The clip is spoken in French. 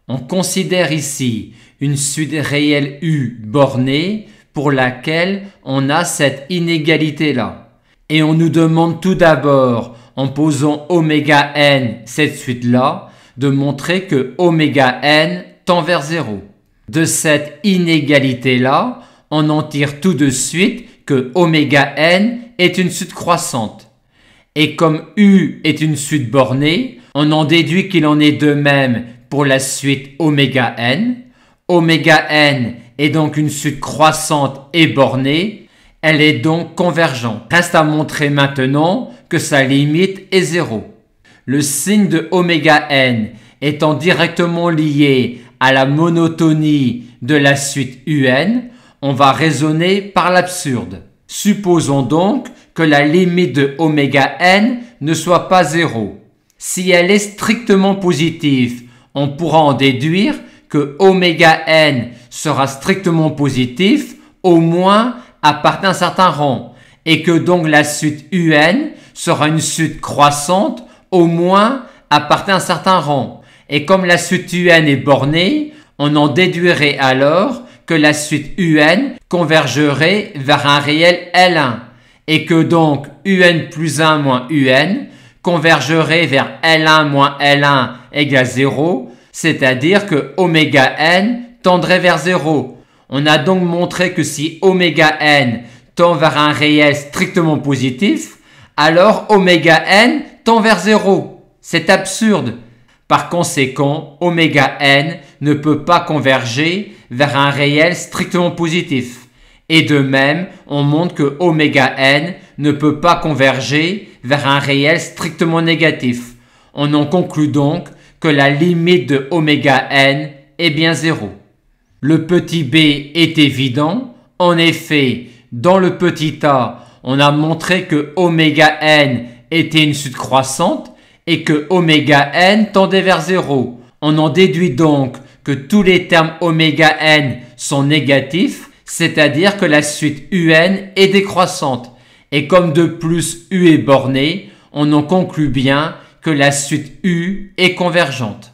On considère ici une suite réelle U bornée pour laquelle on a cette inégalité-là. Et on nous demande tout d'abord, en posant oméga n cette suite-là, de montrer que oméga n tend vers 0. De cette inégalité-là, on en tire tout de suite que oméga n est une suite croissante. Et comme U est une suite bornée, on en déduit qu'il en est de même pour la suite oméga n. Oméga n est donc une suite croissante et bornée, elle est donc convergente. Reste à montrer maintenant que sa limite est 0. Le signe de oméga n étant directement lié à la monotonie de la suite un, on va raisonner par l'absurde. Supposons donc que la limite de oméga n ne soit pas 0. Si elle est strictement positive, on pourra en déduire que oméga n sera strictement positif au moins à partir d'un certain rang et que donc la suite un sera une suite croissante au moins à partir d'un certain rang. Et comme la suite un est bornée, on en déduirait alors que la suite un convergerait vers un réel L1 et que donc un plus 1 moins un convergerait vers L1 moins L1 égale 0, c'est-à-dire que oméga n tendrait vers 0. On a donc montré que si oméga n tend vers un réel strictement positif, alors oméga n tend vers 0. C'est absurde. Par conséquent, oméga n ne peut pas converger vers un réel strictement positif. Et de même, on montre que oméga n ne peut pas converger vers un réel strictement négatif. On en conclut donc que la limite de oméga n est bien 0. Le petit b est évident. En effet, dans le petit a, on a montré que oméga n était une suite croissante et que oméga n tendait vers 0. On en déduit donc que tous les termes oméga n sont négatifs, c'est-à-dire que la suite un est décroissante. Et comme de plus u est borné, on en conclut bien que la suite u est convergente.